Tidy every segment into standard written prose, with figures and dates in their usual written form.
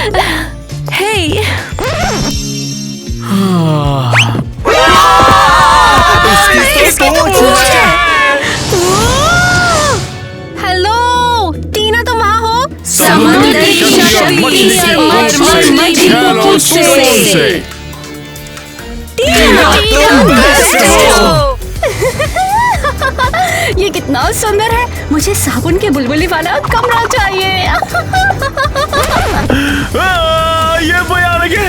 हे hello टीना, तुम वहाँ हो? ये कितना सुंदर है। मुझे साबुन के बुलबुली वाला कमरा चाहिए। ये भयानक है।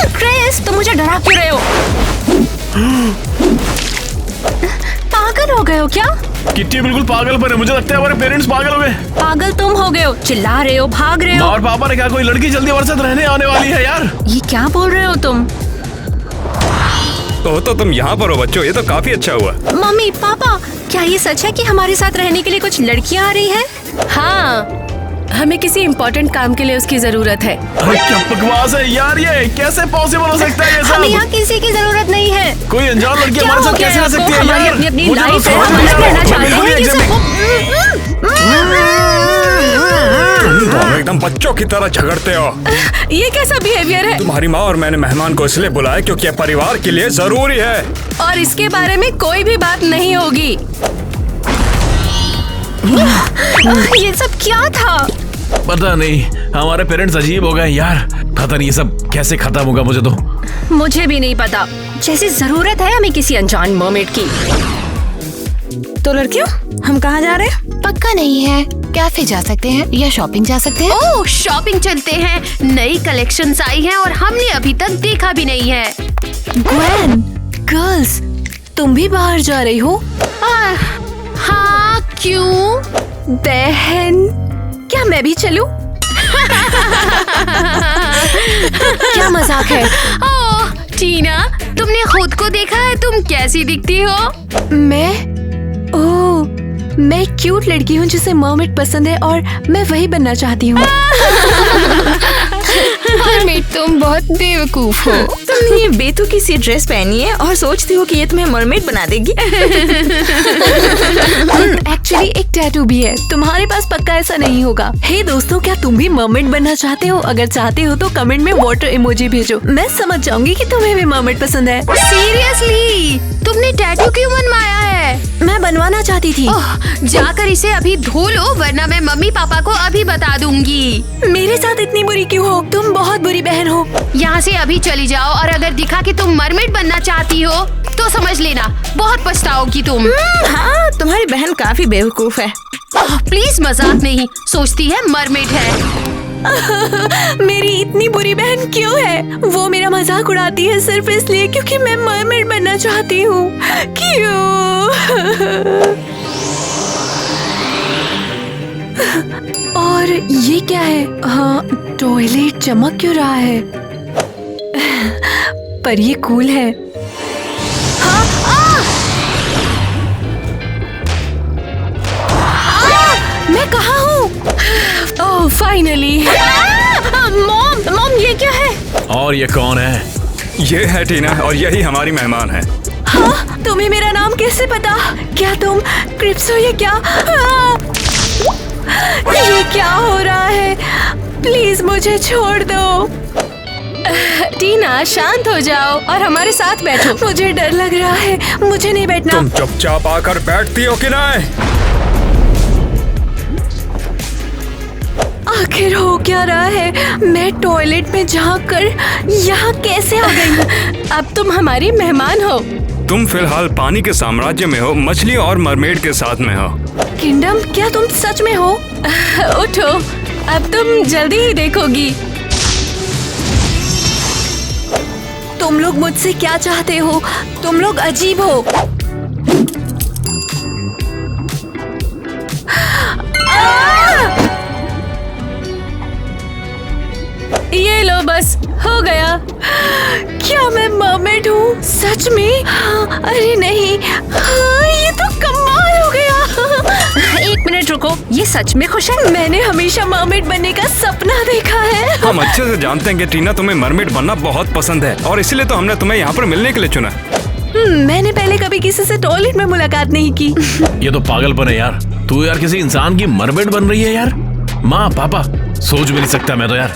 क्रिस, तुम मुझे डरा क्यों रहे हो? पागल हो गए हो क्या? किट्टी बिल्कुल पागल पर है। मुझे लगता है हमारे पेरेंट्स पागल हो गए। पागल तुम हो गए हो, चिल्ला रहे हो, भाग रहे हो। और पापा ने कहा कोई लड़की जल्दी हमारे साथ रहने आने वाली है यार। ये क्या बोल रहे हो तुम? तो तुम यहाँ पर हो बच्चों, ये तो काफी अच्छा हुआ। मम्मी पापा, क्या ये सच है कि हमारे साथ रहने के लिए कुछ लड़कियाँ आ रही हैं? हाँ, हमें किसी इम्पोर्टेंट काम के लिए उसकी जरूरत है। अरे क्या बकवास है यार, ये कैसे पॉसिबल हो सकता है ये सब? हमें यहाँ किसी की जरूरत नहीं है। कोई अनजान लड़की हमारे साथ कैसे रह सकती है हमारी यार? अपनी अपनी मुझे तो लाइफ है, समझ हम नहीं आ अलग रहा। रहना चाहते मैं हैं। भी ये exam तुम एकदम बच्चों की तरह झगड़ते हो। ये कैसा बिहेवियर है? तुम्हारी माँ और मैंने मेहमान को इसलिए बुलाया क्योंकि ये परिवार के लिए जरूरी है। और इसके बारे में कोई भी बात नहीं होगी। ये सब क्या था? पता नहीं, हमारे पेरेंट्स अजीब हो गए यार। पता नहीं ये सब कैसे खत्म होगा, मुझे तो। मुझे भी नहीं पता। जैसे जरूरत है हमें किसी अनजान मर्मेड की। तो लड़कियों, हम कहाँ जा रहे हैं? पक्का नहीं है। कैफे जा सकते हैं या शॉपिंग जा सकते हैं। ओह, शॉपिंग चलते हैं। नई कलेक्शंस आई हैं और हमने अभी तक देखा भी नहीं है। ग्वेन, गर्ल्स, तुम भी बाहर जा रही हो? हाँ, क्यों? बहन, क्या मैं भी चलूं? क्या मजाक है? ओह टीना, तुमने खुद को देखा है? तुम कैसी दिखती हो? मैं क्यूट लड़की हूँ जिसे मर्मेड पसंद है और मैं वही बनना चाहती हूँ। मर्मेड, तुम बहुत बेवकूफ हो। तुमने ये बेतुकी सी ड्रेस पहनी है और सोचती हो कि ये तुम्हें मर्मेड बना देगी। एक्चुअली एक टैटू भी है। तुम्हारे पास पक्का ऐसा नहीं होगा। हे दोस्तों, क्या तुम भी मर्मेड बनना चाहते हो? अगर चाहते हो तो कमेंट में वाटर इमोजी भेजो। मैं समझ जाऊंगी कि तुम्हें भी मर्मेड पसंद है। सीरियसली, तुमने टैटू क्यों बनवाया है? मैं बनवाना चाहती थी। ओह, जाकर इसे अभी धो लो, वरना मैं मम्मी पापा को अभी बता दूंगी। मेरे साथ इतनी बुरी क्यों हो? तुम बहुत बुरी बहन हो। यहाँ से अभी चली जाओ और अगर दिखा कि तुम मरमेड बनना चाहती हो तो समझ लेना बहुत पछताओगी तुम। हाँ, तुम्हारी बहन काफी बेवकूफ है। प्लीज, मजाक नहीं, सोचती है मरमेड है। मेरी इतनी बुरी बहन क्यों है? वो मेरा मजाक उड़ाती है सिर्फ इसलिए क्योंकि मैं मरमेड बनना चाहती हूँ। क्यों? और ये क्या है? हाँ, टॉयलेट चमक क्यों रहा है? पर ये कूल है। हाँ, मैं कहाँ हूँ? ओह फाइनली। मॉम, ये क्या है? और ये कौन है? ये है टीना और यही हमारी मेहमान है। हाँ, तुम्हें मेरा नाम कैसे पता? क्या तुम क्रिप्स हो या क्या? ये क्या हो रहा है? प्लीज मुझे छोड़ दो। टीना, शांत हो जाओ और हमारे साथ बैठो। मुझे डर लग रहा है, मुझे नहीं बैठना। तुम चुपचाप आकर बैठती हो कि नहीं? आखिर हो क्या रहा है? मैं टॉयलेट में झांककर यहाँ कैसे आ गई? अब तुम हमारी मेहमान हो। तुम फिलहाल पानी के साम्राज्य में हो, मछली और मरमेड के साथ में हो। किंगडम, क्या तुम सच में हो? उठो, अब तुम जल्दी ही देखोगी। तुम लोग मुझसे क्या चाहते हो? तुम लोग अजीब हो। ये लो, बस हो गया। क्या मैं मर्मेड हूँ? सच में? हाँ, अरे नहीं, हाँ, ये तो कमाल हो गया। एक मिनट रुको, ये सच में खुश है? मैंने हमेशा मर्मेड बनने का सपना देखा है। हम अच्छे से जानते हैं कि टीना तुम्हें मरमेड बनना बहुत पसंद है और इसीलिए तो हमने तुम्हें यहाँ पर मिलने के लिए चुना। मैंने पहले कभी किसी से टॉयलेट में मुलाकात नहीं की। ये तो पागलपन है यार। तू यार किसी इंसान की मरमेड बन रही है यार। माँ पापा सोच भी नहीं सकता मैं तो यार।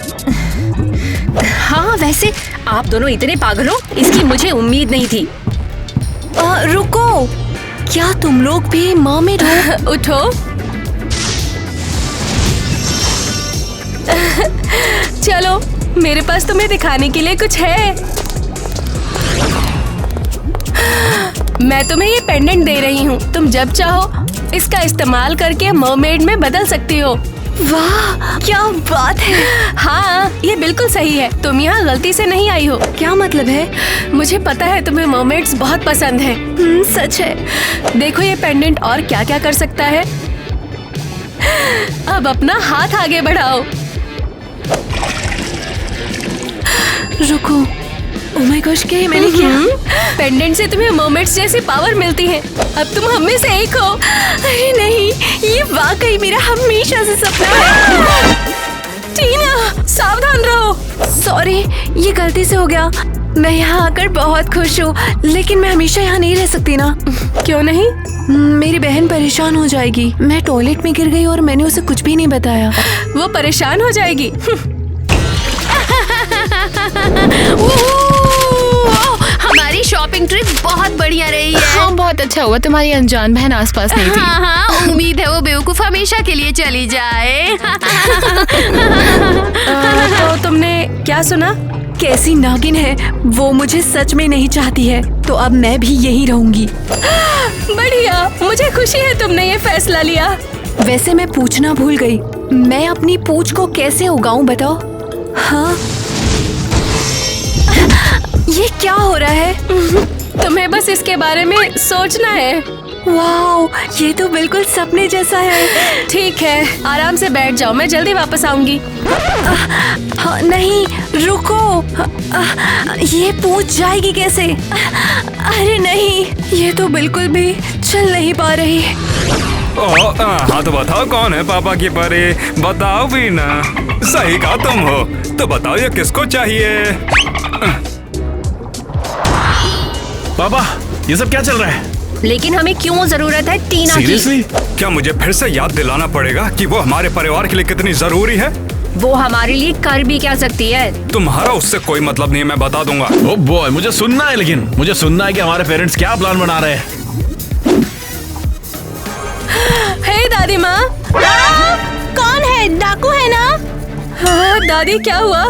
हाँ वैसे आप दोनों इतने पागल हो, इसकी मुझे उम्मीद नहीं थी। रुको, क्या तुम लोग भी मर्मेड हो? उठो। चलो मेरे पास तुम्हें दिखाने के लिए कुछ है। मैं तुम्हें ये पेंडेंट दे रही हूँ, तुम जब चाहो इसका इस्तेमाल करके मरमेड में बदल सकती हो। वाह क्या बात है। हाँ ये बिल्कुल सही है, तुम यहाँ गलती से नहीं आई हो। क्या मतलब है? मुझे पता है तुम्हें मरमेड्स बहुत पसंद हैं। सच है। देखो ये पेंडेंट और क्या क्या कर सकता है। अब अपना हाथ आगे बढ़ाओ। रुको, ओह माय गॉश, क्या ये मैंने किया? पेंडेंट से तुम्हें मरमेड्स जैसी पावर मिलती है। अब तुम हम में से एक हो। अरे नहीं, ये वाकई मेरा हमेशा से सपना है। टीना सावधान रहो। सॉरी, ये गलती से हो गया। मैं यहाँ आकर बहुत खुश हूँ, लेकिन मैं हमेशा यहाँ नहीं रह सकती ना। क्यों नहीं? मेरी बहन परेशान हो जाएगी। मैं टॉयलेट में गिर गई और मैंने उसे कुछ भी नहीं बताया। वो परेशान हो जाएगी। हमारी शॉपिंग ट्रिप बहुत बढ़िया रही है। हाँ बहुत अच्छा हुआ तुम्हारी अनजान बहन आसपास नहीं थी। हाँ, उम्मीद है वो बेवकूफ हमेशा के लिए चली जाए। तो तुमने क्या सुना? कैसी नागिन है वो, मुझे सच में नहीं चाहती है, तो अब मैं भी यहीं रहूंगी। बढ़िया, मुझे खुशी है तुमने ये फैसला लिया। वैसे मैं पूछना भूल गई, मैं अपनी पूंछ को कैसे उगाऊं बताओ? हाँ, ये क्या हो रहा है? तुम्हें बस इसके बारे में सोचना है। वाओ, ये तो बिल्कुल सपने जैसा है। ठीक है, आराम से बैठ जाओ, मैं जल्दी वापस आऊंगी। हाँ, नहीं रुको, ये पूछ जाएगी कैसे? अरे नहीं, ये तो बिल्कुल भी चल नहीं पा रही। हाँ तो बताओ कौन है पापा की परी, बताओ भी ना। सही कहा तुम हो, तो बताओ ये किसको चाहिए? पापा ये सब क्या चल रहा है? लेकिन हमें क्यों जरूरत है टीना की? सीरियसली? क्या मुझे फिर से याद दिलाना पड़ेगा कि वो हमारे परिवार के लिए कितनी जरूरी है? वो हमारे लिए कर भी क्या सकती है? तुम्हारा उससे कोई मतलब नहीं है, मैं बता दूंगा। ओ बॉय, मुझे सुनना है, लेकिन मुझे सुनना है कि हमारे पेरेंट्स क्या प्लान बना रहे हैं। हे दादी माँ, कौन है? डाकू है ना? हाँ, दादी क्या हुआ?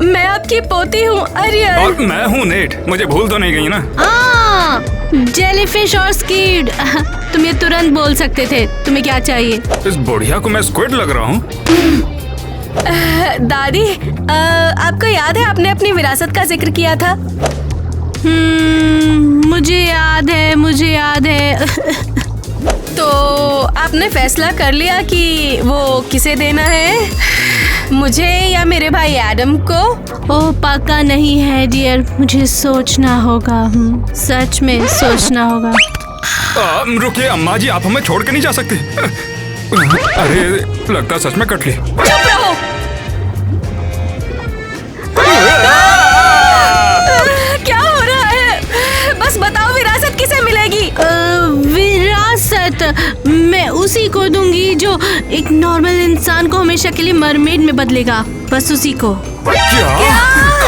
मैं आपकी पोती हूँ अरियल। और मैं हूँ नेट, मुझे भूल तो नहीं गई ना? जेलीफिश और स्क्विड। तुम ये तुरंत बोल सकते थे। तुम्हें क्या चाहिए? इस बुढ़िया को मैं स्क्विड लग रहा हूँ? दादी, आपको याद है आपने अपनी विरासत का जिक्र किया था? मुझे याद है। तो आपने फैसला कर लिया कि वो किसे देना है, मुझे या मेरे भाई एडम को? ओह पक्का नहीं है डियर, मुझे सोचना होगा। सच में सोचना होगा। रुकिए अम्मा जी, आप हमें छोड़ के नहीं जा सकते। अरे लगता सच में कट ली। चुप रहो। क्या हो रहा है? बस बताओ विरासत किसे मिलेगी? विरासत मैं उसी को दूंगी जो एक नॉर्मल इंसान को हमेशा के लिए मरमेड में बदलेगा, बस उसी को। क्या?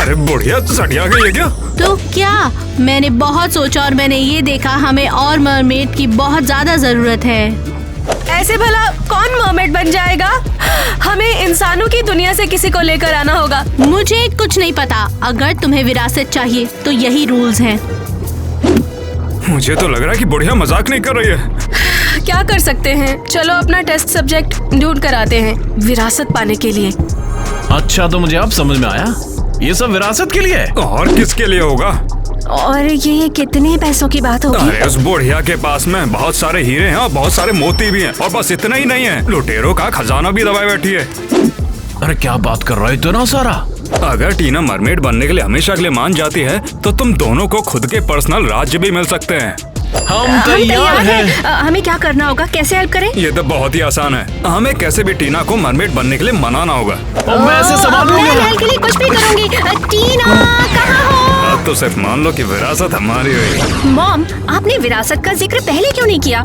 अरे बुढ़िया सटिया गई है क्या? तो क्या, मैंने बहुत सोचा और मैंने ये देखा हमें और मरमेड की बहुत ज्यादा जरूरत है। ऐसे भला कौन मरमेड बन जाएगा? हमें इंसानों की दुनिया से किसी को लेकर आना होगा। मुझे कुछ नहीं पता, अगर तुम्हें विरासत चाहिए तो यही रूल्स हैं। मुझे तो लग रहा है कि बुढ़िया मजाक नहीं कर रही है। क्या कर सकते हैं, चलो अपना टेस्ट सब्जेक्ट ढूंढ कर आते हैं विरासत पाने के लिए। अच्छा, तो मुझे अब समझ में आया, ये सब विरासत के लिए है। और किसके लिए होगा? और ये कितने पैसों की बात होगी? अरे उस बुढ़िया के पास में बहुत सारे हीरे हैं और बहुत सारे मोती भी हैं, और बस इतना ही नहीं है, लुटेरों का खजाना भी दबाए बैठी है। अरे क्या बात कर रहा है, इतना सारा? अगर टीना मरमेड बनने के लिए हमेशा के लिए मान जाती है तो तुम दोनों को खुद के पर्सनल राज्य भी मिल सकते हैं। हम तैयार हैं। हमें क्या करना होगा, कैसे हेल्प करें? ये तो बहुत ही आसान है, हमें कैसे भी टीना को मरमेड बनने के लिए मनाना होगा। और मैं ऐसे संभालूंगा। मैं के लिए कुछ भी करूंगी। टीना कहाँ हो? अब तो सिर्फ मान लो कि विरासत हमारी हुई। मॉम, आपने विरासत का जिक्र पहले क्यों नहीं किया?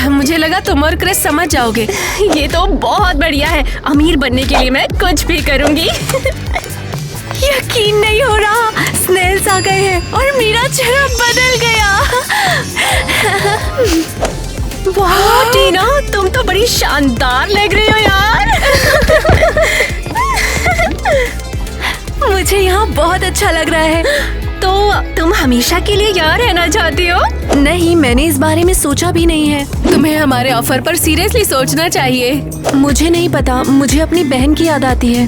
मुझे लगा तुम और क्रिस समझ जाओगे। ये तो बहुत बढ़िया है। अमीर बनने के लिए मैं कुछ भी करूंगी। यकीन नहीं हो रहा, स्नेल्स आ गए हैं और मेरा चेहरा बदल गया। वाह टीना, तुम तो बड़ी शानदार लग रही हो यार। मुझे यहाँ बहुत अच्छा लग रहा है। तो तुम हमेशा के लिए यहाँ रहना चाहती हो? नहीं, मैंने इस बारे में सोचा भी नहीं है। तुम्हें हमारे ऑफर पर सीरियसली सोचना चाहिए। मुझे नहीं पता, मुझे अपनी बहन की याद आती है।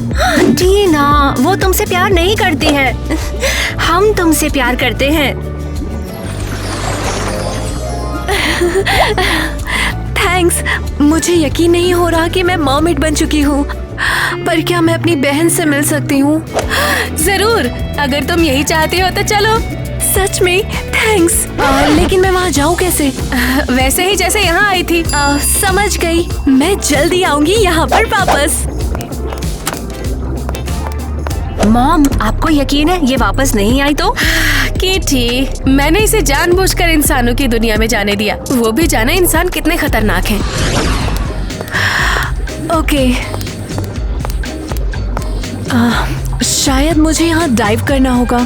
टीना, वो तुमसे प्यार नहीं करती है। हम तुमसे प्यार करते हैं। थैंक्स। मुझे यकीन नहीं हो रहा कि मैं मर्मेड बन चुकी हूँ। पर क्या मैं अपनी बहन से मिल सकती हूँ? जरूर, अगर तुम यही चाहती हो तो चलो। सच में? थैंक्स। लेकिन मैं वहाँ जाऊँ कैसे? वैसे ही जैसे यहाँ आई थी। समझ गई। मैं जल्दी आऊंगी यहाँ पर वापस। मॉम, आपको यकीन है ये वापस नहीं आई तो? किटी, मैंने इसे जानबूझकर इंसानों की दुनिया में जाने दिया। वो भी जाने इंसान कितने खतरनाक हैं। ओके। शायद मुझे यहाँ डाइव करना होगा।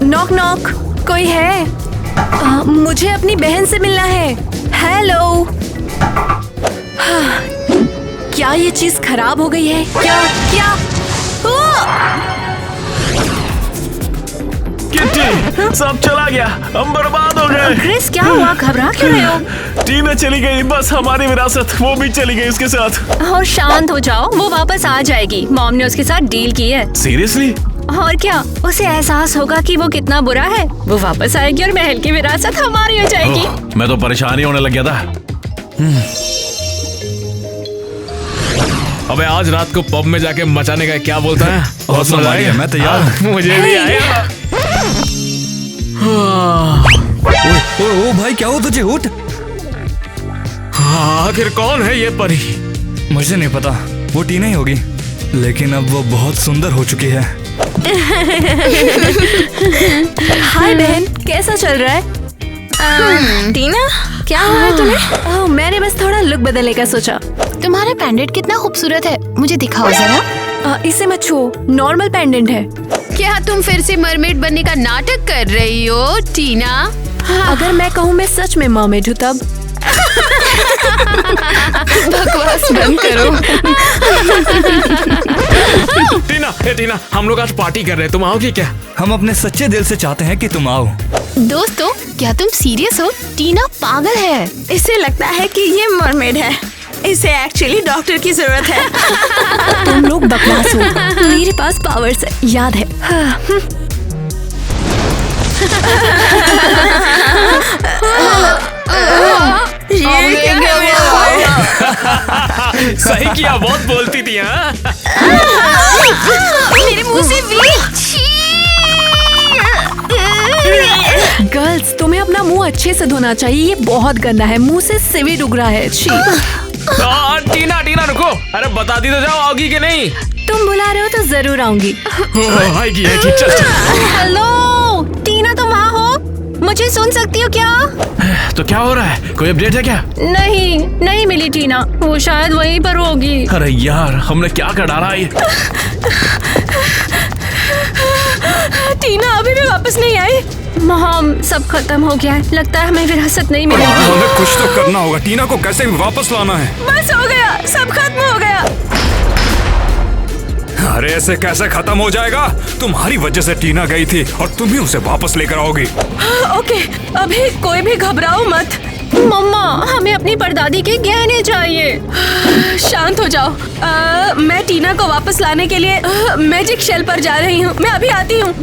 नॉक नॉक, कोई है? मुझे अपनी बहन से मिलना है। हेलो। क्या ये चीज खराब हो गई है? क्या? किट्टी, सब चला गया, हम बर्बाद हो गए। क्रिस, क्या हुआ? घबरा क्यों रहे हो? टीना चली गई, बस हमारी विरासत वो भी चली गई उसके साथ। और शांत हो जाओ, वो वापस आ जाएगी। मॉम ने उसके साथ डील की है। सीरियसली? और क्या, उसे एहसास होगा कि वो कितना बुरा है। वो वापस आएगी और महल की विरासत हमारी हो जाएगी। मैं तो परेशान ही होने लग गया था। अबे आज रात को पब में जाके मचाने का क्या बोलता है? बहुत मजा आएगा, मैं तैयार हूँ। मुझे भी आएगा। ओ भाई, क्या हो तुझे? उठ। आखिर कौन है ये परी? मुझे नहीं पता, वो टीना ही होगी, लेकिन अब वो बहुत सुंदर हो चुकी है। हाय बहन, कैसा चल रहा है? टीना, क्या हुआ है तुम्हें? मैंने बस थोड़ा लुक बदलने का सोचा। तुम्हारा पेंडेंट कितना खूबसूरत है, मुझे दिखाओ जरा। इसे मत छुओ, नॉर्मल पेंडेंट है। क्या तुम फिर से मरमेड बनने का नाटक कर रही हो टीना? अगर मैं कहूँ मैं सच में मर्मेड हूँ तब? बकवास बंद करो। टीना, हम लोग आज पार्टी कर रहे हैं, तुम आओगी क्या? हम अपने सच्चे दिल से चाहते हैं कि तुम आओ। दोस्तों, क्या तुम सीरियस हो? टीना पागल है। इसे लगता है कि ये मरमेड है। इसे एक्चुअली डॉक्टर की जरूरत है। तुम लोग बकवास हो। मेरे पास पावर्स है, याद है। सही किया, बहुत बोलती थी। हाँ, मेरे मुंह से गर्ल्स, तुम्हें अपना मुंह अच्छे से धोना चाहिए। ये बहुत गंदा है, मुंह से सीवीड उग रहा है। छी। टीना रुको, अरे बता दी तो जाओ, आओगी कि नहीं? तुम बुला रहे हो तो जरूर आऊंगी। आएगी, चल। हेलो टीना, तुम वहाँ हो? मुझे सुन सकती हो क्या? तो क्या हो रहा है? कोई अपडेट है क्या? नहीं मिली टीना, वो शायद वहीं पर होगी। अरे यार, हमने क्या कर डाला ये? टीना अभी भी वापस नहीं आई। मॉम, सब खत्म हो गया है। लगता है हमें विरासत नहीं मिलेगी। हमें कुछ तो करना होगा। टीना को कैसे भी वापस लाना है। बस हो गया, सब खत्म हो गया। अरे ऐसे कैसे खत्म हो जाएगा? तुम्हारी वजह से टीना गई थी और तुम ही उसे वापस लेकर आओगी। ओके, अभी कोई भी घबराओ मत। मम्मा, हमें अपनी परदादी के गहने चाहिए। शांत हो जाओ। मैं टीना को वापस लाने के लिए मैजिक शेल पर जा रही हूँ। मैं अभी आती हूँ।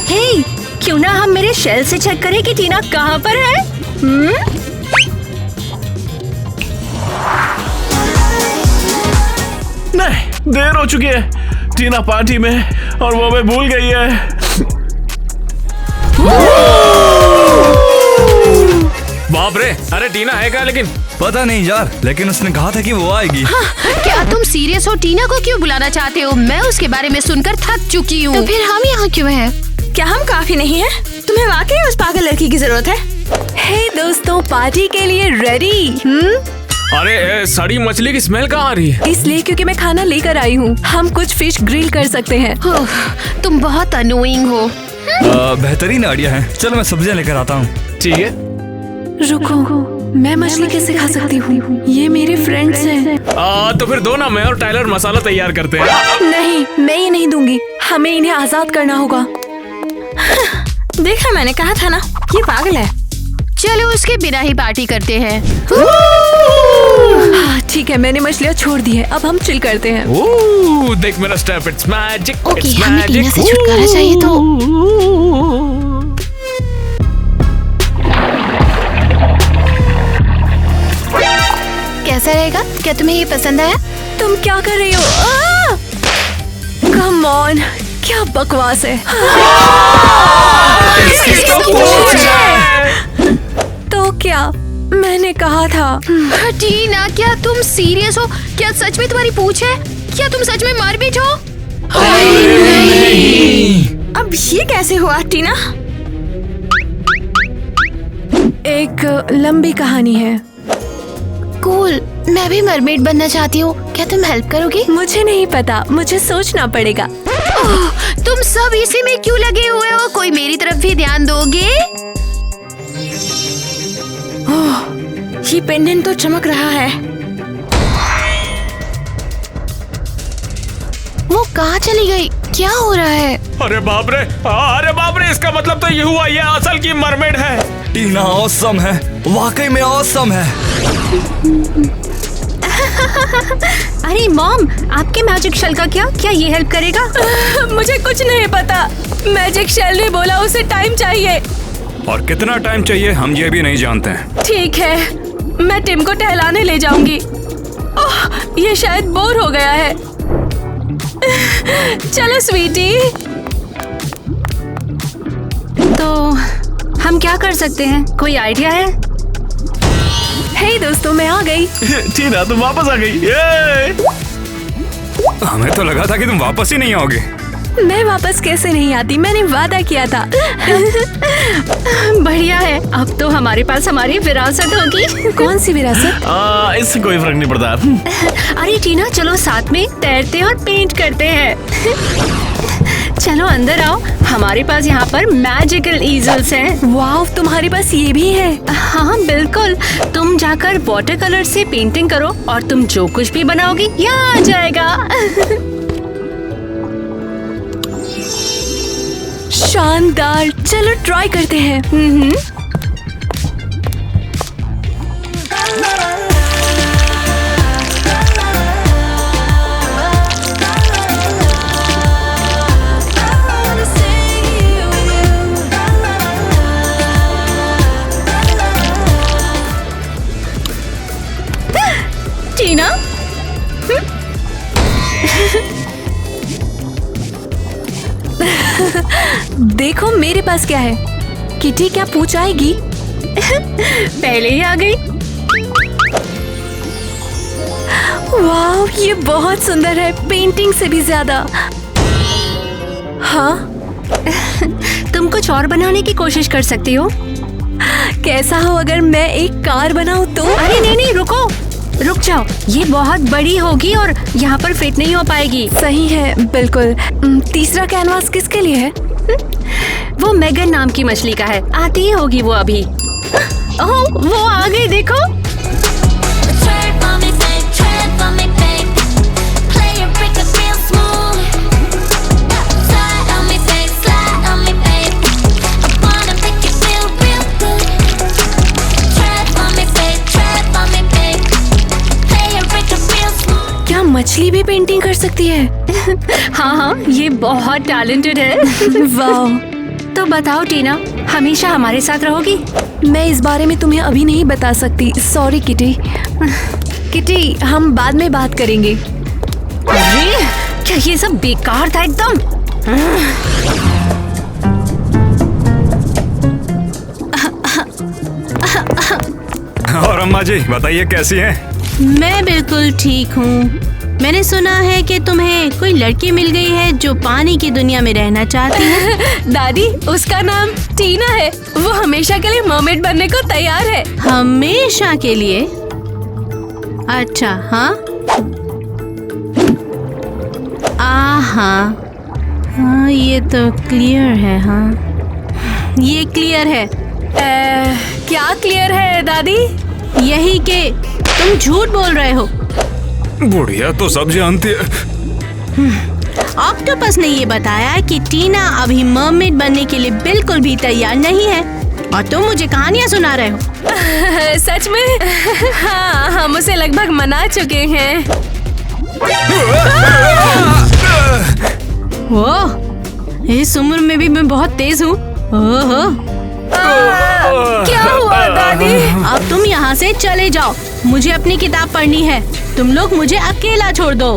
हे, क्यों ना हम मेरे शेल से चेक करें कि टीना कहाँ पर है? नहीं, देर हो चुकी है। टीना पार्टी में और वो हमें भूल गई है। बाप रे, अरे टीना है क्या? लेकिन पता नहीं यार, लेकिन उसने कहा था कि वो आएगी। क्या तुम सीरियस हो? टीना को क्यों बुलाना चाहते हो? मैं उसके बारे में सुनकर थक चुकी हूँ। तो फिर हम यहाँ क्यों हैं? क्या हम काफी नहीं है? तुम्हें वाकई उस पागल लड़की की जरूरत है? हे दोस्तों, पार्टी के लिए रेडी? अरे सड़ी मछली की स्मेल कहाँ आ रही है? इसलिए क्योंकि मैं खाना लेकर आई हूँ। हम कुछ फिश ग्रिल कर सकते हैं। ओह, तुम बहुत अनोइंग हो। बेहतरीन आइडिया है। चलो मैं सब्जियां लेकर आता हूँ। ठीक है। रुको, मैं मछली कैसे खा सकती हूँ? ये मेरे फ्रेंड्स हैं। तो फिर दो ना, मैं और टाइलर मसाला तैयार करते हैं। नहीं, मैं ये नहीं दूंगी। हमें इन्हें आजाद करना होगा। देखा, मैंने कहा था ना, ये पागल है। चलो उसके बिना ही पार्टी करते हैं। हाँ, ठीक है, मैंने मछलियाँ छोड़ दी है। अब हम चिल करते हैं। ओह, देख मेरा स्टेप, इट्स मैजिक। ओके, हमें टीना से छुटकारा चाहिए तो कैसा रहेगा? क्या तुम्हें ये पसंद आया? तुम क्या कर रही हो? कम ऑन, क्या बकवास है। तो क्या मैंने कहा था? टीना, क्या तुम सीरियस हो? क्या सच में तुम्हारी पूंछ है? क्या तुम सच में मरमिट हो? अब ये कैसे हुआ टीना? एक लंबी कहानी है। कूल, मैं भी मरमेड बनना चाहती हूँ। क्या तुम हेल्प करोगी? मुझे नहीं पता, मुझे सोचना पड़ेगा। ओह, तुम सब इसी में क्यों लगे हुए हो? कोई मेरी तरफ भी ध्यान दोगे? ये पेंडेंट तो चमक रहा है। वो कहाँ चली गई? क्या हो रहा है? अरे बाप रे, इसका मतलब तो ये हुआ, ये असल की मरमेड है। टीना ऑसम है, वाकई में ऑसम है। अरे मॉम, आपके मैजिक शेल का क्या ये हेल्प करेगा? मुझे कुछ नहीं पता। मैजिक शेल ने बोला उसे टाइम चाहिए। और कितना टाइम चाहिए हम ये भी नहीं जानते हैं। ठीक है, मैं टिम को टहलाने ले जाऊंगी। ओह, ये शायद बोर हो गया है। चलो स्वीटी। तो हम क्या कर सकते हैं? कोई आइडिया है? हे दोस्तों, मैं आ गई। टीना तुम वापस आ गई। ये हमें तो लगा था कि तुम वापस ही नहीं आओगे। मैं वापस कैसे नहीं आती? मैंने वादा किया था। बढ़िया है, अब तो हमारे पास हमारी विरासत होगी। कौन सी विरासत? इससे कोई फर्क नहीं पड़ता। अरे टीना, चलो साथ में तैरते और पेंट करते हैं। चलो अंदर आओ, हमारे पास यहाँ पर मैजिकल ईजल्स हैं। वाव, तुम्हारे पास ये भी है? हाँ बिल्कुल, तुम जाकर वाटर कलर से पेंटिंग करो और तुम जो कुछ भी बनाओगी यहाँ आ जाएगा। शानदार, चलो ट्राई करते हैं। टीना, देखो मेरे पास क्या है। किटी क्या पूछ आएगी? पहले ही आ गई। वाव, ये बहुत सुंदर है, पेंटिंग से भी ज्यादा। हाँ, तुम कुछ और बनाने की कोशिश कर सकती हो। कैसा हो अगर मैं एक कार बनाऊं तो? अरे नहीं, रुक जाओ, ये बहुत बड़ी होगी और यहाँ पर फिट नहीं हो पाएगी। सही है, बिल्कुल। तीसरा कैनवास किसके लिए है? वो मैगन नाम की मछली का है, आती ही होगी वो अभी। ओह, वो आ गई, देखो। क्या मछली भी पेंटिंग कर सकती है? हाँ, ये बहुत टैलेंटेड है। वाह। तो बताओ टीना, हमेशा हमारे साथ रहोगी? मैं इस बारे में तुम्हें अभी नहीं बता सकती। Sorry kitty. किटी, हम बाद में बात करेंगे। अरे, क्या ये सब बेकार था एकदम? और अम्मा जी बताइए कैसी हैं? मैं बिल्कुल ठीक हूँ। मैंने सुना है कि तुम्हें कोई लड़की मिल गई है जो पानी की दुनिया में रहना चाहती है। दादी, उसका नाम टीना है। वो हमेशा के लिए मर्मेड बनने को तैयार है। हमेशा के लिए? अच्छा, हाँ हाँ, ये तो क्लियर है। हाँ, ये क्लियर है। क्या क्लियर है दादी? यही कि तुम झूठ बोल रहे हो। बुढ़िया तो सब जानती है। ऑक्टोपस ने ये बताया कि टीना अभी मर्मेड बनने के लिए बिल्कुल भी तैयार नहीं है और तुम मुझे कहानियाँ सुना रहे हो। सच में? हाँ, हम उसे लगभग मना चुके हैं। ओह, इस उम्र में भी मैं बहुत तेज हूँ। ओहो, क्या हुआ दादी? अब तुम यहाँ से चले जाओ, मुझे अपनी किताब पढ़नी है। तुम लोग मुझे अकेला छोड़ दो।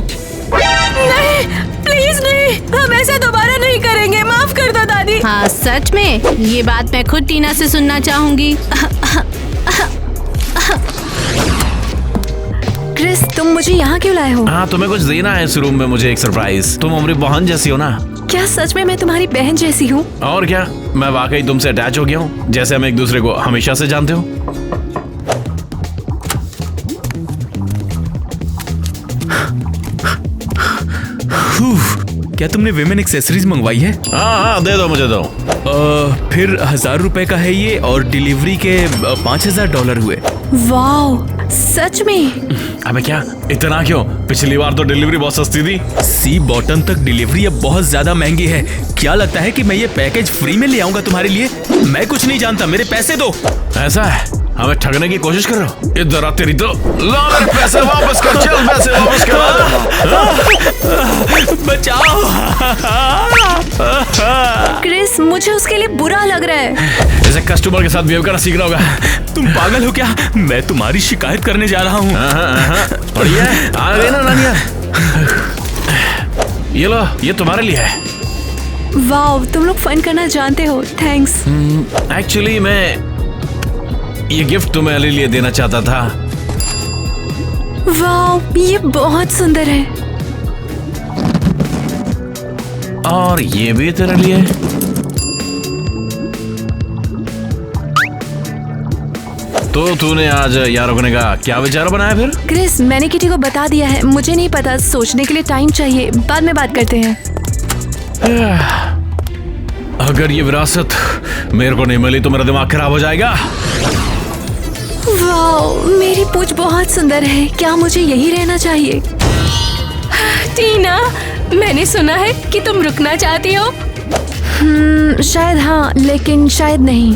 नहीं, प्लीज नहीं, हम ऐसा दोबारा नहीं करेंगे। माफ कर दो दादी। हाँ, सच में ये बात मैं खुद टीना से सुनना चाहूंगी। क्रिस, तुम मुझे यहाँ क्यों लाए हो? हाँ, तुम्हें कुछ देना है इस रूम में मुझे एक सरप्राइज। तुम हमारी बहन जैसी हो ना। क्या सच में मैं तुम्हारी बहन जैसी हूँ? और क्या, मैं वाकई तुमसे अटैच हो गया हूँ, जैसे हम एक दूसरे को हमेशा से जानते हो। क्या तुमने विमेन एक्सेसरीज मंगवाई है? हाँ, दे दो मुझे दो। फिर 1000 रुपए का है ये और डिलीवरी के $5000 हुए। वाओ, सच में? अबे क्या, इतना क्यों? पिछली बार तो डिलीवरी बहुत सस्ती थी। सी बॉटम तक डिलीवरी अब बहुत ज्यादा महंगी है। क्या लगता है कि मैं ये पैकेज फ्री में ले आऊंगा तुम्हारे लिए? मैं कुछ नहीं जानता, मेरे पैसे दो। ऐसा है, हमें ठगने की कोशिश कर रहे हो? इधर आ तेरी तो। ला मेरे पैसे वापस कर, चल पैसे वापस कर। बचाओ। क्रिस, मुझे उसके लिए बुरा लग रहा है। जैसे कस्टमर के साथ बिहेव करना सीख रहा होगा। तुम पागल हो क्या? मैं तुम्हारी शिकायत करने जा रहा हूँ। बढ़िया, आ गई ना नानिया। ये लो, ये तुम्हारे लिए है। वाओ, तुम लोग फन करना जानते हो। थैंक्स। एक्चुअली मैं ये गिफ्ट तुम्हारे लिए देना चाहता था। वाओ, ये बहुत सुंदर है। और ये भी तेरे लिए। तो तूने आज यहाँ रुकने का क्या विचार बनाया फिर? क्रिस, मैंने किटी को बता दिया है। मुझे नहीं पता, सोचने के लिए टाइम चाहिए। बाद में बात करते हैं। अगर ये विरासत मेरे को नहीं मिली तो मेरा दिमाग खराब हो जाएगा। वाओ, मेरी पूंछ बहुत सुंदर है। क्या मुझे यही रहना चाहिए? टीना, मैंने सुना है कि तुम रुकना चाहती हो। शायद हाँ, लेकिन शायद नहीं।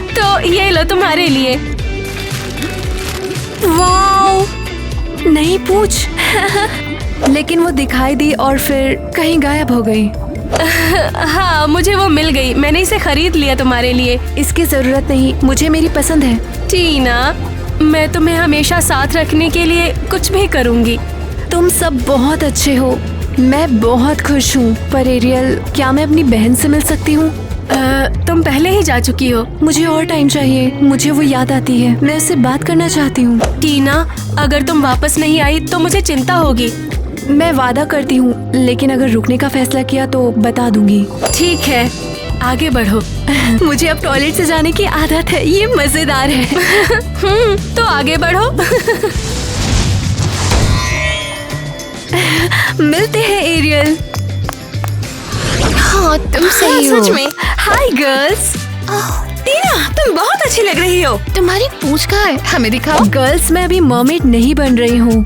तो ये लो तुम्हारे लिए। वाओ, नहीं पूछ। लेकिन वो दिखाई दी और फिर कहीं गायब हो गई। हाँ, मुझे वो मिल गई। मैंने इसे खरीद लिया तुम्हारे लिए। इसकी जरूरत नहीं, मुझे मेरी पसंद है। टीना, मैं तुम्हें हमेशा साथ रखने के लिए कुछ भी करूँगी। तुम सब बहुत अच्छे हो, मैं बहुत खुश हूँ। पर एरियल, क्या मैं अपनी बहन से मिल सकती हूँ? तुम पहले ही जा चुकी हो। मुझे और टाइम चाहिए। मुझे वो याद आती है। मैं उससे बात करना चाहती हूँ। टीना, अगर तुम वापस नहीं आई तो मुझे चिंता होगी। मैं वादा करती हूँ, लेकिन अगर रुकने का फैसला किया तो बता दूंगी। ठीक है, आगे बढ़ो। मुझे अब टॉयलेट से जाने की आदत है। ये मजेदार है। तो आगे बढ़ो। मिलते हैं एरियल। हाँ, तुम सही हो। सच में। Hi girls. टीना, तुम बहुत अच्छी लग रही हो। तुम्हारी पूंछ कहाँ है? हमें दिखाओ। गर्ल्स, मैं अभी मर्मेड नहीं बन रही हूँ।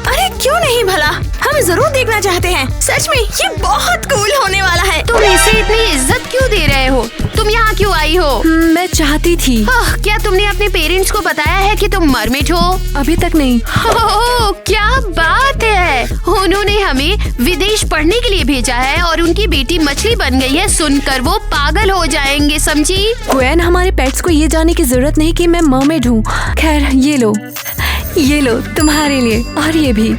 अरे क्यों नहीं भला, हम जरूर देखना चाहते हैं। सच में ये बहुत कूल होने वाला है। तुम इसे इतनी इज्जत क्यों दे रहे हो? तुम यहाँ क्यों आई हो? मैं चाहती थी। क्या तुमने अपने पेरेंट्स को बताया है कि तुम मरमेड हो? अभी तक नहीं। ओह, क्या बात है। उन्होंने हमें विदेश पढ़ने के लिए भेजा है और उनकी बेटी मछली बन गई है। सुनकर वो पागल हो जाएंगे, समझी? ग्वेन, हमारे पेट्स को ये जानने की जरूरत नहीं कि मैं मर्मेड हूँ। खैर, ये लो तुम्हारे लिए, और ये भी।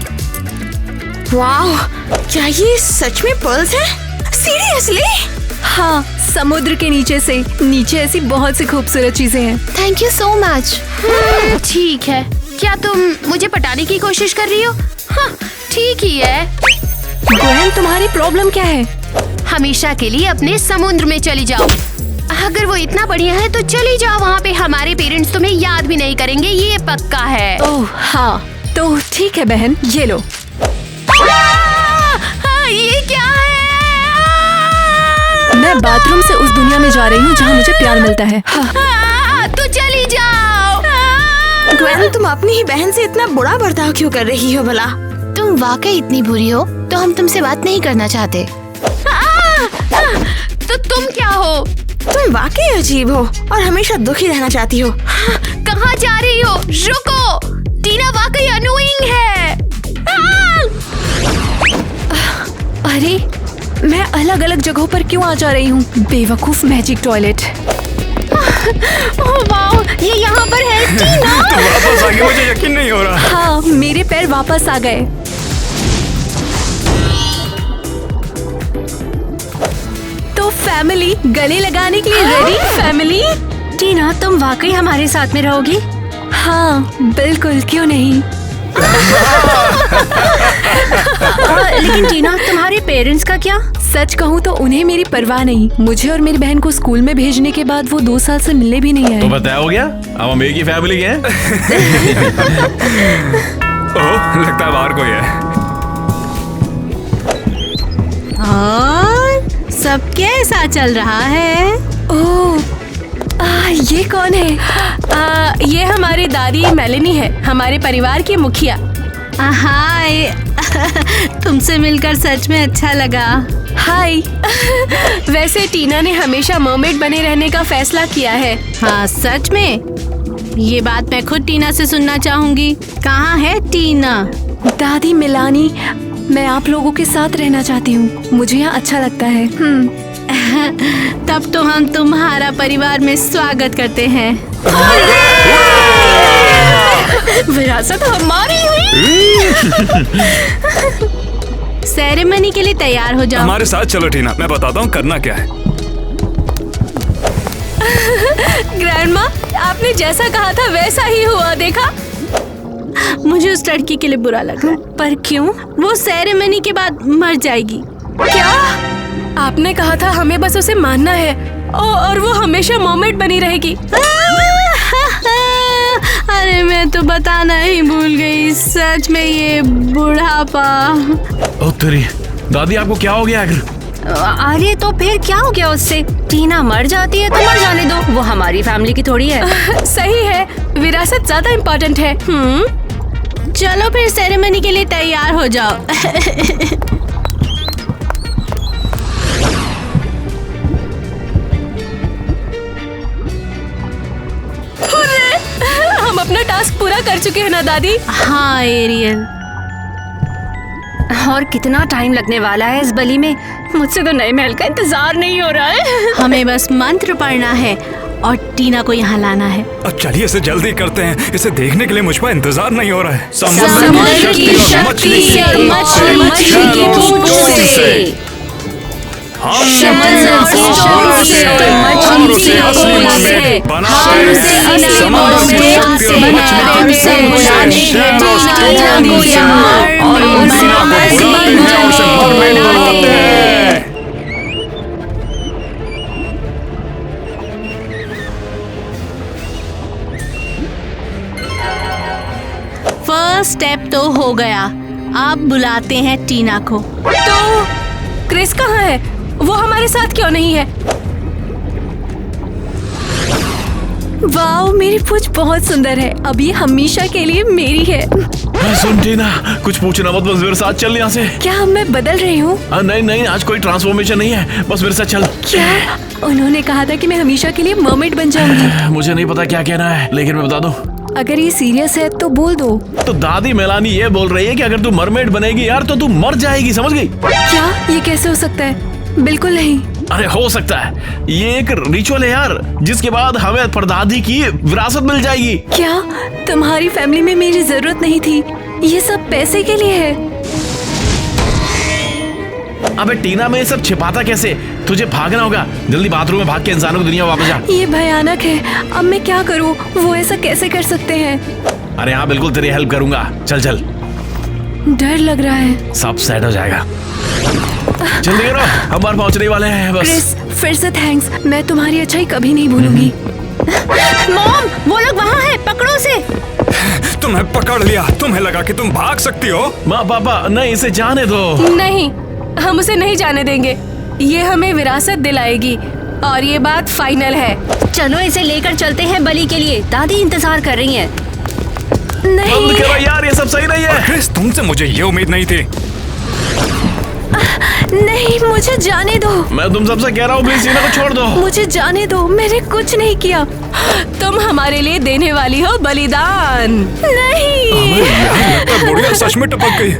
वाह, क्या ये सच में पर्ल्स है? सीरियसली? हाँ, समुद्र के नीचे ऐसी बहुत सी खूबसूरत चीजें हैं। Thank you so much. ठीक है, क्या तुम मुझे पटाने की कोशिश कर रही हो? हाँ, ठीक ही है। ग्वैन, तुम्हारी प्रॉब्लम क्या है? हमेशा के लिए अपने समुद्र में चली जाओ। अगर वो इतना बढ़िया है तो चली जाओ वहाँ पे। हमारे पेरेंट्स तुम्हें याद भी नहीं करेंगे, ये पक्का है। ओह हाँ, तो ठीक है बहन, ये लो। ये क्या है? मैं बाथरूम से उस दुनिया में जा रही हूँ जहाँ मुझे प्यार मिलता है। हाँ। तो चली जाओ। ग्वेन, तुम अपनी ही बहन से इतना बुरा बर्ताव क्यों कर रही हो भला? तुम वाकई इतनी बुरी हो तो हम तुमसे बात नहीं करना चाहते। तो तुम क्या हो? तुम वाकई अजीब हो और हमेशा दुखी रहना चाहती हो। कहाँ जा रही हो? रुको, टीना वाकई अनोइंग है। अरे, मैं अलग अलग जगहों पर क्यों आ जा रही हूँ? बेवकूफ मैजिक टॉयलेट। ओह वाओ, ये यहाँ पर है। टीना वापस आ गई, मुझे यकीन नहीं हो रहा। हाँ, मेरे पैर वापस आ गए। तो फैमिली, गले लगाने के लिए रेडी? फैमिली, टीना तुम वाकई हमारे साथ में रहोगी? हाँ बिल्कुल, क्यों नहीं। लेकिन टीना, तुम्हारे पेरेंट्स का क्या? सच कहूँ तो उन्हें मेरी परवाह नहीं। मुझे और मेरी बहन को स्कूल में भेजने के बाद वो 2 साल से मिलने भी नहीं आए। तो बताया हो गया, अब हम एक ही फैमिली के हैं। ओह, लगता है बाहर कोई है। और सब कैसा चल रहा है? ओह, ये कौन है? ये हमारी दादी मेलेनी है, हमारे परिवार की मुखिया। हाय, तुमसे मिलकर सच में अच्छा लगा। हाय। वैसे टीना ने हमेशा मर्मेड बने रहने का फैसला किया है। हाँ सच में? ये बात मैं खुद टीना से सुनना चाहूंगी। कहाँ है टीना? दादी मिलानी, मैं आप लोगों के साथ रहना चाहती हूँ। मुझे यहाँ अच्छा लगता है। तब तो हम तुम्हारा परिवार में स्वागत करते हैं। विरासत हमारी हुई। सेरेमनी के लिए तैयार हो जाओ। हमारे साथ चलो टीना, मैं बताता हूँ करना क्या है। ग्रैंडमा, आपने जैसा कहा था वैसा ही हुआ, देखा? मुझे उस लड़की के लिए बुरा लगा। पर क्यों? वो सेरेमनी के बाद मर जाएगी। क्या? आपने कहा था हमें बस उसे मानना है और वो हमेशा मर्मेड बनी रहेगी। अरे मैं तो बताना ही भूल गई। सच में ये बुढ़ापा। ओ तेरी दादी, आपको क्या हो गया? अरे तो फिर क्या हो गया उससे? टीना मर जाती है तो मर जाने दो, वो हमारी फैमिली की थोड़ी है। सही है, विरासत ज्यादा इम्पोर्टेंट है। चलो फिर सेरेमनी के लिए तैयार हो जाओ। हम अपना टास्क पूरा कर चुके हैं ना दादी? हाँ एरियल। और कितना टाइम लगने वाला है इस बलि में? मुझसे तो नए महल का इंतजार नहीं हो रहा है। हमें बस मंत्र पढ़ना है और टीना को यहाँ लाना है। अब चलिए इसे जल्दी करते हैं। इसे देखने के लिए मुझ पर इंतजार नहीं हो रहा है। समुद्र की शक्ति से और मछली की पूंछ से। हम उसे असली मर्मेड बनाते हैं। समुद्र की शक्ति और मछली की पूंछ से शैरोस तोड़ते हैं और टीना को बुलाते हैं, उसे मर्मेड बनाते हैं। फर्स्ट स्टेप तो हो गया। अब बुलाते हैं टीना को। तो क्रिस कहाँ है? वो हमारे साथ क्यों नहीं है? वाओ, मेरी पूंछ बहुत सुंदर है। अब ये हमेशा के लिए मेरी है। सुन टीना, कुछ पूछना मत, बस मेरे साथ चल यहाँ से। क्या अब मैं बदल रही हूँ? नहीं नहीं, आज कोई ट्रांसफॉर्मेशन नहीं है, बस मेरे साथ चल। क्या? उन्होंने कहा था कि मैं हमेशा के लिए मर्मेड बन जाऊंगी। मुझे नहीं पता क्या कहना है, लेकिन मैं बता दूं। अगर ये सीरियस है तो बोल दो। तो दादी मेलानी ये बोल रही है कि अगर तू मरमेड बनेगी यार तो तू मर जाएगी, समझ गई? क्या? ये कैसे हो सकता है? बिल्कुल नहीं। अरे हो सकता है, ये एक रिचुअल है यार, जिसके बाद हमें परदादी की विरासत मिल जाएगी। क्या? तुम्हारी फैमिली में मेरी जरूरत नहीं थी, ये सब पैसे के लिए है। अबे टीना, में ये सब छिपाता कैसे? तुझे भागना होगा, जल्दी बाथरूम में भाग के इंसानों की दुनिया में वापस जा। ये भयानक है, अब मैं क्या करूं? वो ऐसा कैसे कर सकते हैं? अरे हाँ बिल्कुल तेरी हेल्प करूंगा। चल चल, डर लग रहा है। सब सेट हो जाएगा। जल्दी करो, हम बाहर पहुंचने वाले हैं बस। क्रिस, फिर से थैंक्स। मैं तुम्हारी अच्छाई कभी नहीं भूलूंगी। मॉम, वो लोग वहाँ हैं, पकड़ो उसे। तुम्हें पकड़ लिया। तुम्हें लगा कि तुम भाग सकती हो? माँ पापा नहीं, इसे जाने दो। नहीं, हम उसे नहीं जाने देंगे। ये हमें विरासत दिलाएगी और ये बात फाइनल है। चलो इसे लेकर चलते हैं बलि के लिए। दादी इंतजार कर रही हैं। नहीं बंद करो यार, ये सब सही नहीं है। क्रिस, तुमसे मुझे ये उम्मीद नहीं थी। नहीं, मुझे जाने दो। मैं तुम सबसे कह रहा हूँ प्लीज टीना को छोड़ दो। मुझे जाने दो, मैंने कुछ नहीं किया। तुम हमारे लिए देने वाली हो बलिदान। नहीं। लगता है बुढ़िया सच में टपक गई।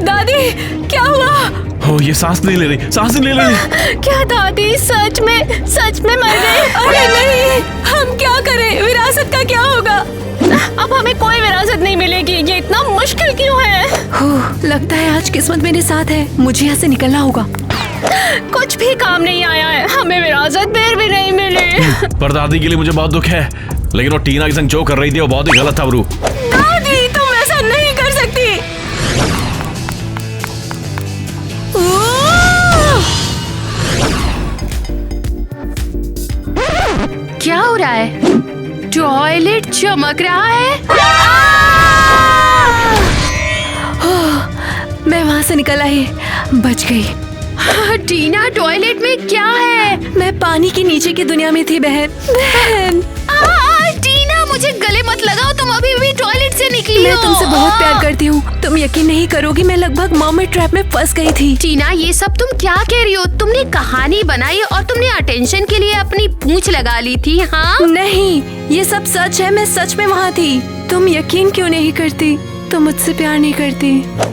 दादी, क्या हुआ? ओ, ये सांस नहीं ले रही, सांस नहीं ले रही। क्या दादी सच में मर गई? अरे नहीं, हम क्या करें? विरासत का क्या होगा? अब हमें कोई विरासत नहीं मिलेगी। ये इतना मुश्किल क्यों है? लगता है आज किस्मत मेरे साथ है। मुझे यहाँ से निकलना होगा। कुछ भी काम नहीं आया है। हमें विरासत फिर भी नहीं मिली। पर दादी के लिए मुझे बहुत दुख है, लेकिन वो टीना के संग जो कर रही थी वो बहुत ही गलत था ब्रू। दादी, तुम ऐसा नहीं कर सकती। क्या हो रहा है? टॉयलेट चमक रहा है। मैं वहाँ से निकल आई, बच गई। टीना, टॉयलेट में क्या है? मैं पानी के नीचे की दुनिया में थी बहन। टीना, मुझे गले मत लगाओ। तुम अभी भी टॉयलेट से निकली मैं हो। तुमसे बहुत प्यार करती हूँ। तुम यकीन नहीं करोगी, मैं लगभग मर्मेड ट्रैप में फंस गई थी। टीना, ये सब तुम क्या कह रही हो? तुमने कहानी बनाई और तुमने अटेंशन के लिए अपनी पूंछ लगा ली थी। हाँ, नहीं, ये सब सच है। मैं सच में वहाँ थी। तुम यकीन क्यों नहीं करती? तुम मुझसे प्यार नहीं करती।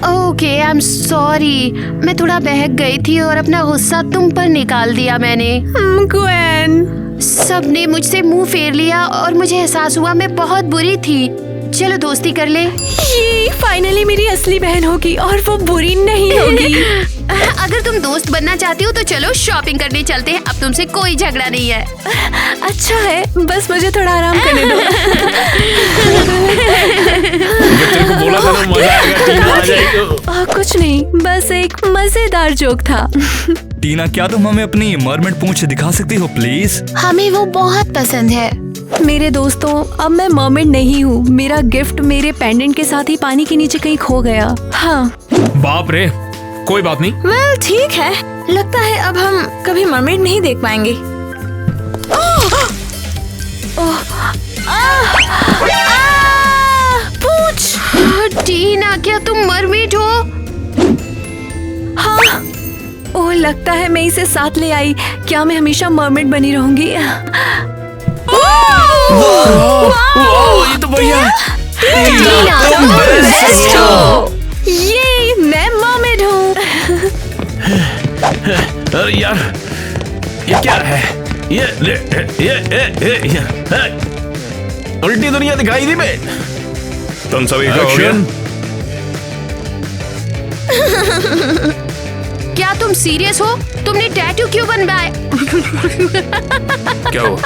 Okay, I am sorry. मैं थोड़ा बहक गई थी और अपना गुस्सा तुम पर निकाल दिया मैंने। ग्वेन, सबने मुझसे मुंह फेर लिया और मुझे एहसास हुआ मैं बहुत बुरी थी। चलो दोस्ती कर ले। ये फाइनली मेरी असली बहन होगी और वो बुरी नहीं होगी। अगर तुम दोस्त बनना चाहती हो तो चलो शॉपिंग करने चलते हैं। अब तुमसे कोई झगड़ा नहीं है। अच्छा है, बस मुझे थोड़ा आराम करने दो। तेरे को बोला था ना मजा आएगा, टीना आ जाएगी। कुछ नहीं, बस एक मजेदार जोक था। टीना, क्या तुम हमें अपनी मरमेड पूंछ दिखा सकती हो प्लीज? हमें वो बहुत पसंद है। मेरे दोस्तों, अब मैं मर्मेड नहीं हूँ। मेरा गिफ्ट मेरे पेंडेंट के साथ ही पानी के नीचे कहीं खो गया। हाँ, बाप रे, कोई बात नहीं। वेल, ठीक है। लगता है अब हम कभी मरमेड नहीं देख पाएंगे। पूछ। टीना, क्या तुम मरमेड हो? हाँ। ओह, लगता है मैं इसे साथ ले आई। क्या मैं हमेशा मर्मेड बनी रहूंगी? ओह, ये तो बढ़िया। टीना, तुम बेस्ट हो। ये मैं मर्मेड हूँ। अरे यार, ये क्या है? ये उल्टी दुनिया दिखाई दी मैं। तुम सभी का हो गया? क्या तुम सीरियस हो? तुमने टैटू क्यों बनवाया? क्या हुआ?